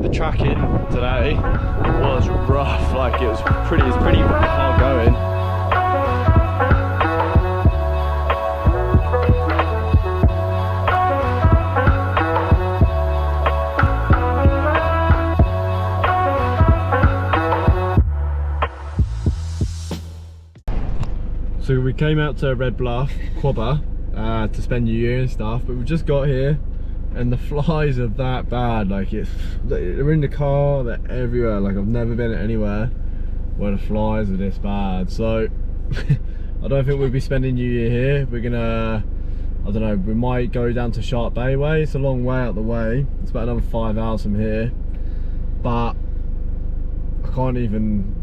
The tracking today was rough, like it's pretty hard going. So we came out to Red Bluff, Quabba, to spend New Year and stuff, but we just got here and the flies are that bad. Like they're in the car, they're everywhere. Like I've never been anywhere where the flies are this bad. So I don't think we'll be spending New Year here. We're gonna, I don't know, we might go down to Shark Bay way. It's a long way out the way. It's about another 5 hours from here, but I can't even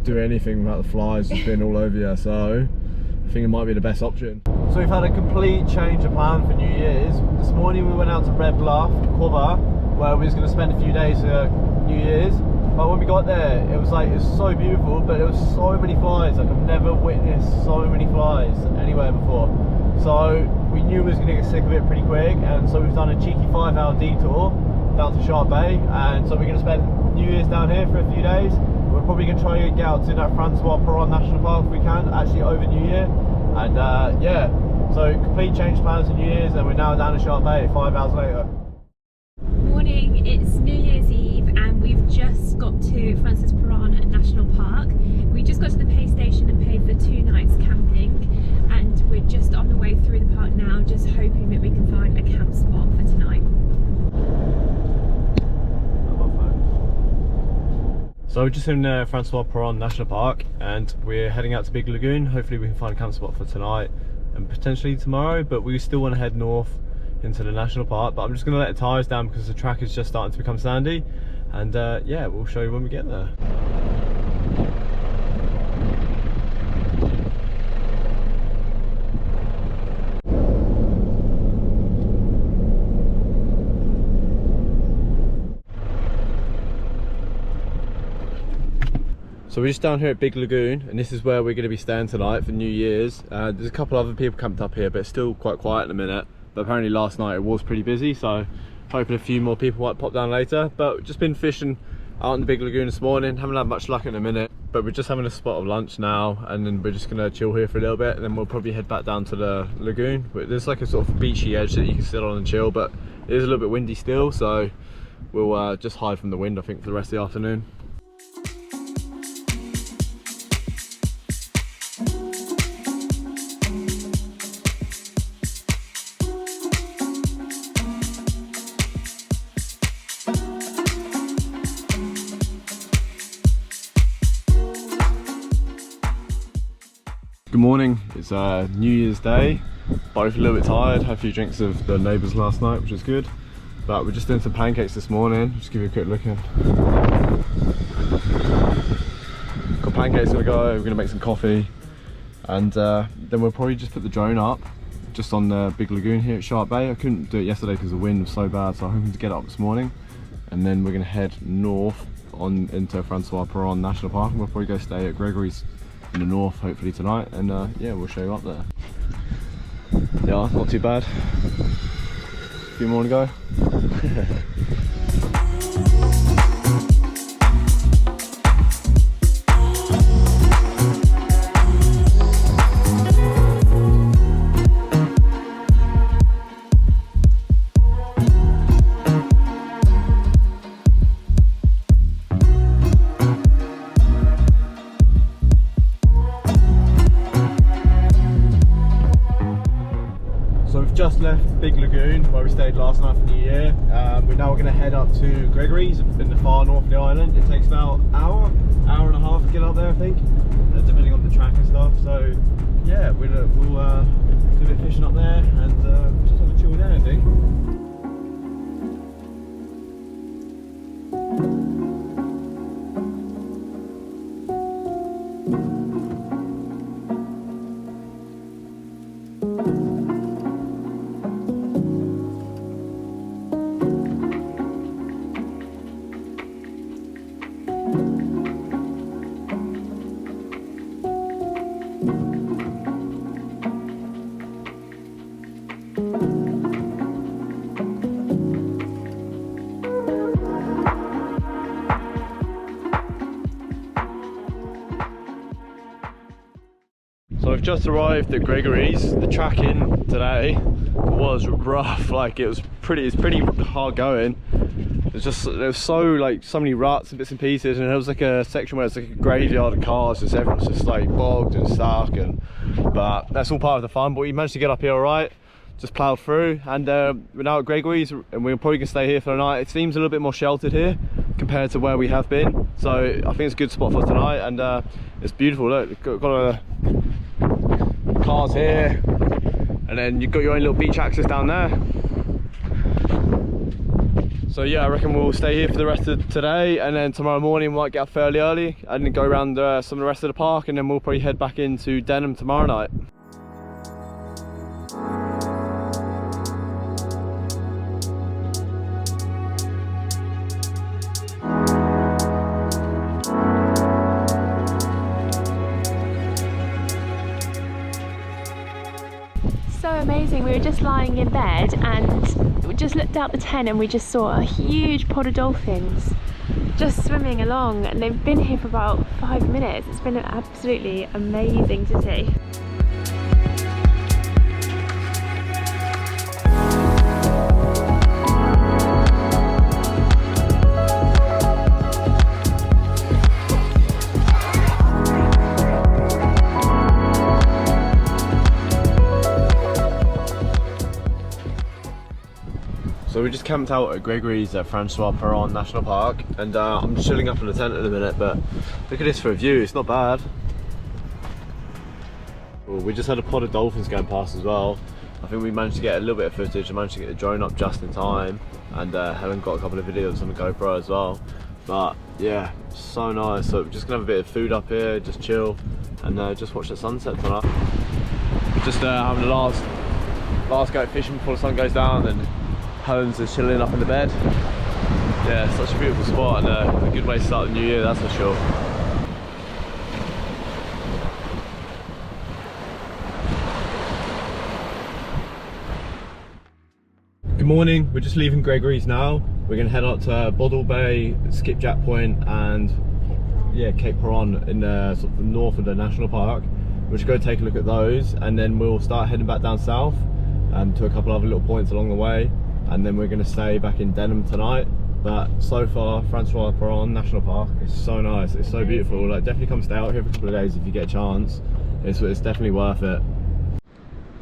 do anything without the flies just being all over you. So I think it might be the best option. So we've had a complete change of plan for New Year's. This morning we went out to Red Bluff, Quabba, where we was going to spend a few days for New Year's. But when we got there, it was so beautiful, but there was so many flies. Like I've never witnessed so many flies anywhere before. So we knew we was going to get sick of it pretty quick, and so we've done a cheeky 5-hour detour down to Shark Bay, and so we're going to spend New Year's down here for a few days. We're probably going to try and get out to that Francois Peron National Park if we can, actually over New Year. And yeah, so complete change plans for New Year's, and we're now down to Shark Bay 5 hours later. Morning, it's New Year's Eve and we've just got to Francois Peron National Park. We just got to the pay station and paid for 2 nights camping, and we're just on the way through the park now, just hoping that we can find a camp spot for tonight. So we're just in Francois Peron National Park and we're heading out to Big Lagoon. Hopefully we can find a camp spot for tonight and potentially tomorrow, but we still want to head north into the national park. But I'm just going to let the tyres down because the track is just starting to become sandy, and yeah, we'll show you when we get there. So we're just down here at Big Lagoon, and this is where we're going to be staying tonight for New Year's. There's a couple other people camped up here, but it's still quite quiet in a minute. But apparently last night it was pretty busy, so hoping a few more people might pop down later. But we've just been fishing out in the Big Lagoon this morning, haven't had much luck in a minute. But we're just having a spot of lunch now, and then we're just going to chill here for a little bit, and then we'll probably head back down to the lagoon. There's like a sort of beachy edge that you can sit on and chill, but it is a little bit windy still, so we'll just hide from the wind I think for the rest of the afternoon. Good morning, it's New Year's Day. Both a little bit tired, had a few drinks of the neighbours last night, which was good. But we're just doing some pancakes this morning. Just give you a quick look in. Got pancakes on the go, we're gonna make some coffee. And then we'll probably just put the drone up just on the Big Lagoon here at Shark Bay. I couldn't do it yesterday because the wind was so bad, so I'm hoping to get it up this morning. And then we're gonna head north on into Francois Peron National Park, and we'll probably go stay at Gregory's in the north hopefully tonight, and yeah, we'll show you up there. Yeah, not too bad. A few more to go. Just left Big Lagoon where we stayed last night for New Year. We're now going to head up to Gregory's in the far north of the island. It takes about an hour and a half to get up there, I think, depending on the track and stuff. So yeah, we'll do a bit of fishing up there and just have a chill day, I think. we've just arrived at Gregory's. The track-in today was rough, like it's pretty hard going. There was so many ruts and bits and pieces, and there was like a section where it's like a graveyard of cars, just everyone's just like bogged and stuck, but that's all part of the fun. But we managed to get up here all right, just ploughed through, and we're now at Gregory's, and we're probably gonna stay here for the night. It seems a little bit more sheltered here compared to where we have been, so I think it's a good spot for tonight. And it's beautiful. Look, you've got cars here, and then you've got your own little beach access down there. So yeah, I reckon we'll stay here for the rest of today, and then tomorrow morning we might get up fairly early and then go around some of the rest of the park, and then we'll probably head back into Denham tomorrow night. So amazing. We were just lying in bed and we just looked out the tent and we just saw a huge pod of dolphins just swimming along, and they've been here for about 5 minutes. It's been absolutely amazing to see. So we just camped out at Gregory's Francois Peron National Park, and I'm chilling up in the tent in a minute, but look at this for a view, it's not bad. Well, we just had a pod of dolphins going past as well. I think we managed to get a little bit of footage. I managed to get the drone up just in time, and Helen got a couple of videos on the GoPro as well. But yeah, so nice. So we're just gonna have a bit of food up here, just chill, and just watch the sunset tonight. Just having the last go at fishing before the sun goes down, and Helen's is chilling up in the bed. Yeah, such a beautiful spot, and a good way to start the new year, that's for sure. Good morning, we're just leaving Gregory's now. We're going to head out to Bottle Bay, Skipjack Point, and yeah, Cape Peron in sort of the north of the national park. We'll just go take a look at those, and then we'll start heading back down south to a couple other little points along the way, and then we're going to stay back in Denham tonight. But so far, Francois Peron National Park is so nice, it's so beautiful. Like, definitely come stay out here for a couple of days if you get a chance. It's definitely worth it.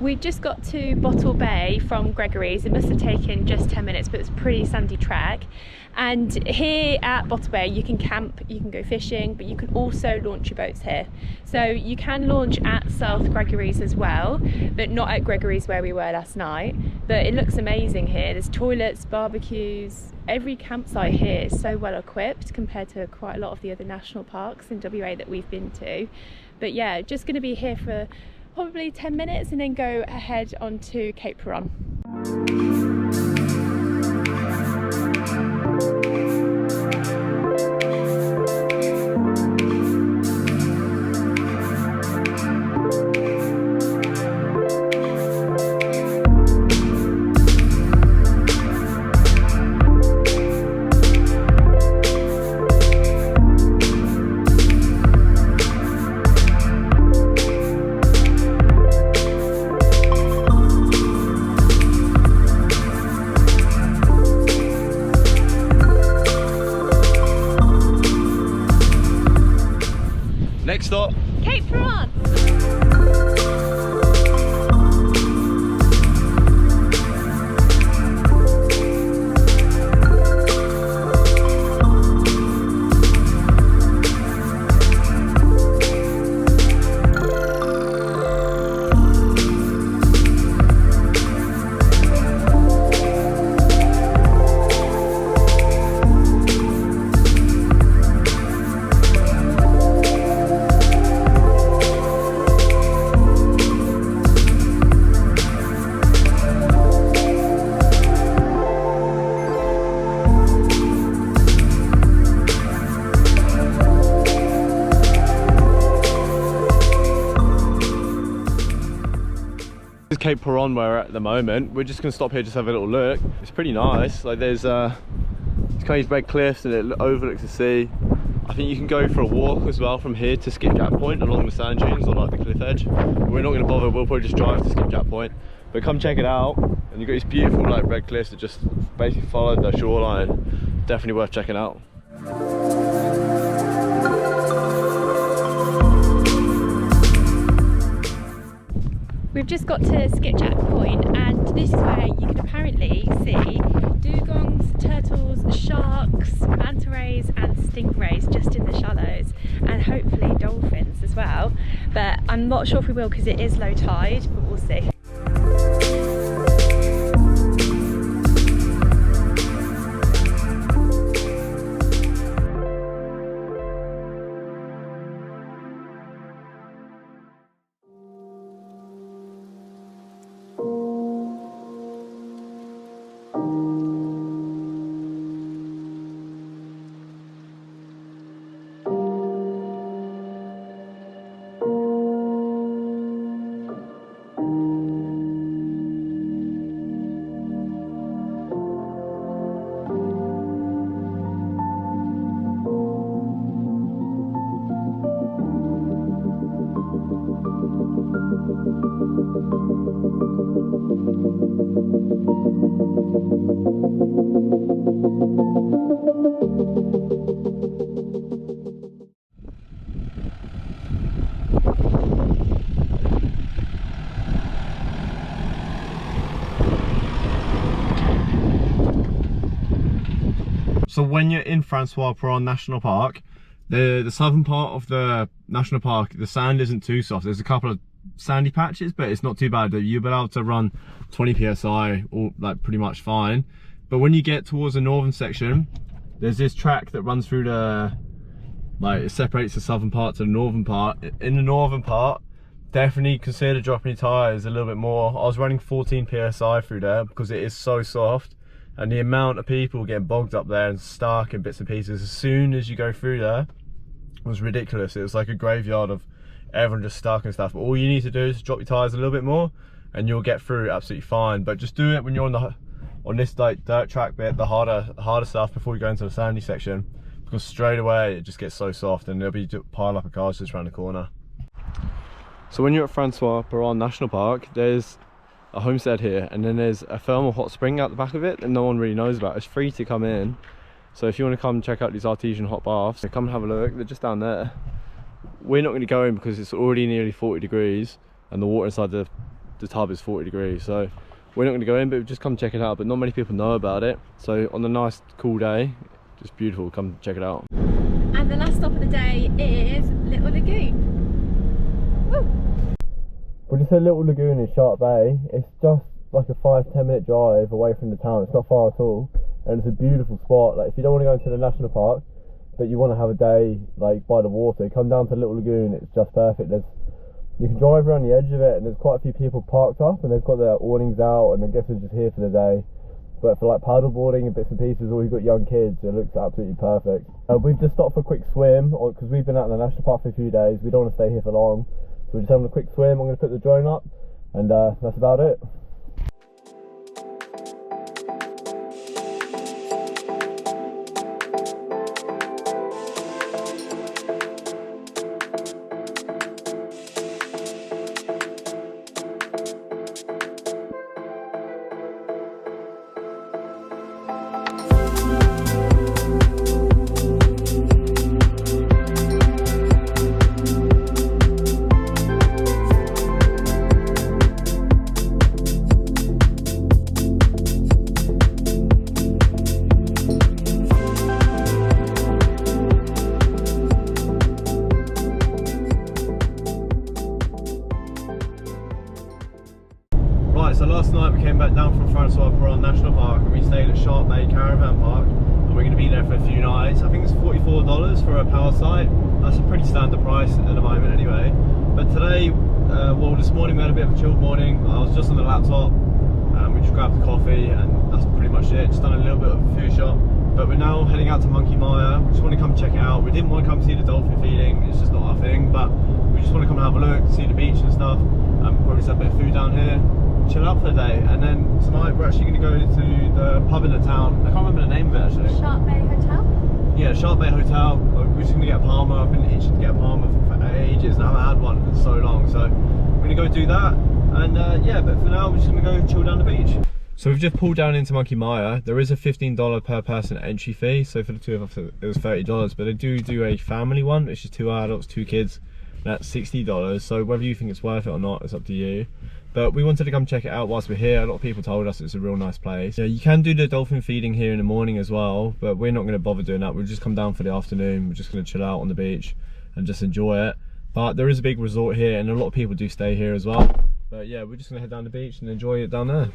We just got to Bottle Bay from Gregory's. It must have taken just 10 minutes, but it's a pretty sandy track. And here at Bottle Bay, you can camp, you can go fishing, but you can also launch your boats here. So you can launch at South Gregory's as well, but not at Gregory's where we were last night. But it looks amazing here. There's toilets, barbecues. Every campsite here is so well equipped compared to quite a lot of the other national parks in WA that we've been to. But yeah, just going to be here for probably 10 minutes and then go ahead onto Cape Peron. Next stop, Cape Peron! Cape Peron where we're at the moment. We're just gonna stop here, just have a little look. It's pretty nice. Like, there's it's kind of these red cliffs and it overlooks the sea. I think you can go for a walk as well from here to Skipjack Point along the sand dunes or like the cliff edge. We're not going to bother, we'll probably just drive to Skipjack Point. But come check it out, and you've got these beautiful like red cliffs that just basically follow the shoreline. Definitely worth checking out. We've just got to Skipjack Point, and this is where you can apparently see dugongs, turtles, sharks, manta rays and stingrays just in the shallows, and hopefully dolphins as well. But I'm not sure if we will because it is low tide, but we'll see. So when you're in Francois Peron National Park, the southern part of the national park, the sand isn't too soft. There's a couple of sandy patches, but it's not too bad. You'll be able to run 20 psi or like pretty much fine. But when you get towards the northern section, there's this track that runs through the, like it separates the southern part to the northern part. In the northern part, definitely consider dropping your tires a little bit more. I was running 14 psi through there because it is so soft. And the amount of people getting bogged up there and stuck in bits and pieces as soon as you go through there was ridiculous. It was like a graveyard of everyone just stuck and stuff. But all you need to do is drop your tires a little bit more and you'll get through absolutely fine. But just do it when you're on this like dirt track bit, the harder stuff, before you go into the sandy section, because straight away it just gets so soft and there'll be a pile up of cars just around the corner. So when you're at Francois Peron National Park, there's a homestead here, and then there's a thermal hot spring out the back of it that no one really knows about. It's free to come in, so if you want to come check out these artesian hot baths, come and have a look. They're just down there. We're not going to go in because it's already nearly 40 degrees and the water inside the tub is 40 degrees, so we're not going to go in, but just come check it out. But not many people know about it, so on a nice cool day, just beautiful, come check it out. And the last stop of the day is Little Lagoon. Woo! We just said Little Lagoon in Shark Bay. It's just like a 5-10 minute drive away from the town. It's not far at all, and it's a beautiful spot. Like if you don't want to go into the national park, but you want to have a day like by the water, come down to Little Lagoon. It's just perfect. You can drive around the edge of it, and there's quite a few people parked up, and they've got their awnings out, and I guess they're just here for the day. But for like paddleboarding and bits and pieces, or you've got young kids, it looks absolutely perfect. We've just stopped for a quick swim, because we've been out in the national park for a few days. We don't want to stay here for long. So we're just having a quick swim. I'm going to put the drone up, and that's about it. So last night we came back down from Francois Peron National Park and we stayed at Shark Bay Caravan Park, and we're going to be there for a few nights. I think it's $44 for a power site. That's a pretty standard price at the moment anyway. But today, well this morning we had a bit of a chilled morning. I was just on the laptop and we just grabbed a coffee, and that's pretty much it. Just done a little bit of a food shop. But we're now heading out to Monkey Mire. We just want to come check it out. We didn't want to come see the dolphin feeding, it's just not our thing, but we just want to come and have a look, see the beach and stuff, and probably just have a bit of food down here, chill out for the day. And then tonight we're actually going to go to the pub in the town. I can't remember the name of it actually. Shark Bay Hotel? yeah, Shark Bay Hotel. We're just gonna get a Palmer. I've been itching to get a Palmer for ages, and I haven't had one in so long. So we're gonna go do that, and yeah. But for now, we're just gonna go chill down the beach. So we've just pulled down into Monkey Maya. There is a $15 per person entry fee. So for the two of us, it was $30. But they do a family one, which is 2 adults, 2 kids. That's $60. So whether you think it's worth it or not, it's up to you. But we wanted to come check it out whilst we're here. A lot of people told us it's a real nice place. Yeah, you can do the dolphin feeding here in the morning as well, but we're not going to bother doing that. We'll just come down for the afternoon. We're just going to chill out on the beach and just enjoy it. But there is a big resort here, and a lot of people do stay here as well. But yeah, we're just going to head down the beach and enjoy it down there.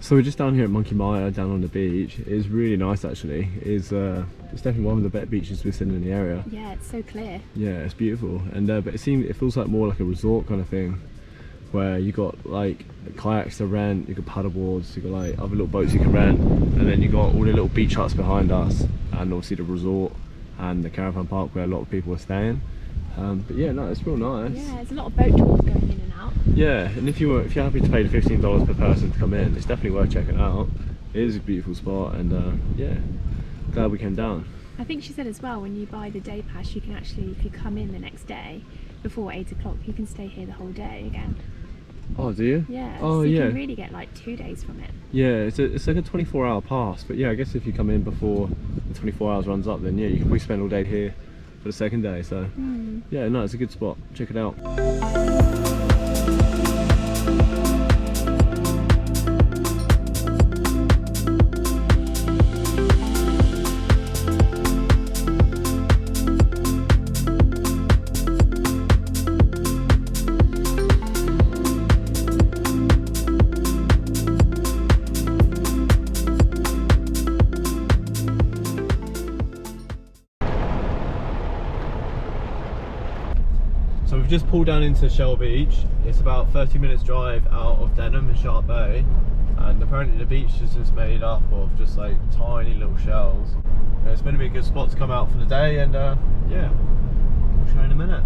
So we're just down here at Monkey Maya, down on the beach. It is really nice actually. It's definitely one of the better beaches we've seen in the area. Yeah, it's so clear. Yeah, it's beautiful. And but it feels like more like a resort kind of thing, where you got like kayaks to rent, you got paddle boards, you got like other little boats you can rent, and then you got all the little beach huts behind us, and obviously the resort and the caravan park where a lot of people are staying. But yeah, no, it's real nice. Yeah, there's a lot of boat tours going in and out. Yeah, and if you're happy to pay the $15 per person to come in, it's definitely worth checking out. It is a beautiful spot, and yeah, glad we came down. I think she said as well, when you buy the day pass, you can actually, if you come in the next day before 8 o'clock, you can stay here the whole day again. Oh, do you? Yeah. Oh, so you yeah. can really get like 2 days from it. Yeah, it's like a 24-hour pass, but yeah, I guess if you come in before the 24 hours runs up, then yeah, you can probably spend all day here for the second day. So yeah, no, it's a good spot. Check it out. So we've just pulled down into Shell Beach. It's about 30 minutes drive out of Denham in Shark Bay, and apparently the beach is just made up of just like tiny little shells. And it's going to be a good spot to come out for the day, and yeah, I'll show you in a minute.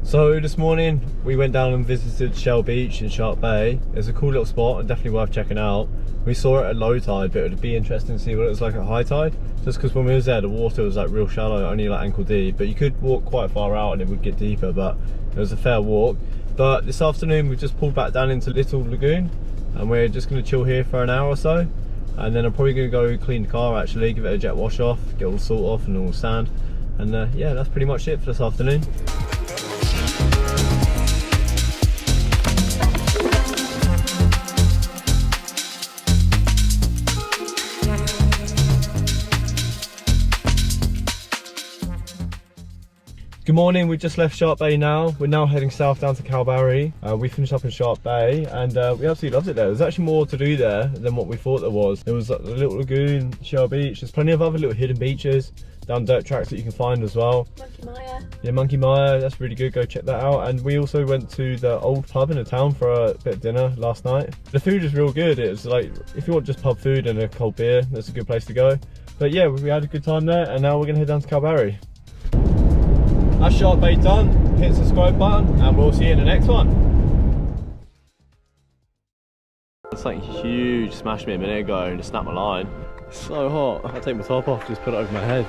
So this morning we went down and visited Shell Beach in Shark Bay. It's a cool little spot and definitely worth checking out. We saw it at low tide, but it would be interesting to see what it was like at high tide, just because when we was there the water was like real shallow, only like ankle deep, but you could walk quite far out and it would get deeper, but it was a fair walk. But this afternoon we just pulled back down into Little Lagoon, and we're just going to chill here for an hour or so, and then I'm probably going to go clean the car actually, give it a jet wash off, get all the salt off and all the sand, and yeah, that's pretty much it for this afternoon. Good morning, we've just left Shark Bay now. We're now heading south down to Kalbarri. We finished up in Shark Bay, and we absolutely loved it there. There's actually more to do there than what we thought there was. There was like the Little Lagoon, Shell Beach. There's plenty of other little hidden beaches down dirt tracks that you can find as well. Monkey Maya. Yeah, Monkey Maya, that's really good. Go check that out. And we also went to the old pub in the town for a bit of dinner last night. The food is real good. It's like, if you want just pub food and a cold beer, that's a good place to go. But yeah, we had a good time there, and now we're gonna head down to Kalbarri. That's Shark Bay done. Hit the subscribe button and we'll see you in the next one. Something huge smashed me a minute ago and just snapped my line. It's so hot. I'll take my top off, just put it over my head.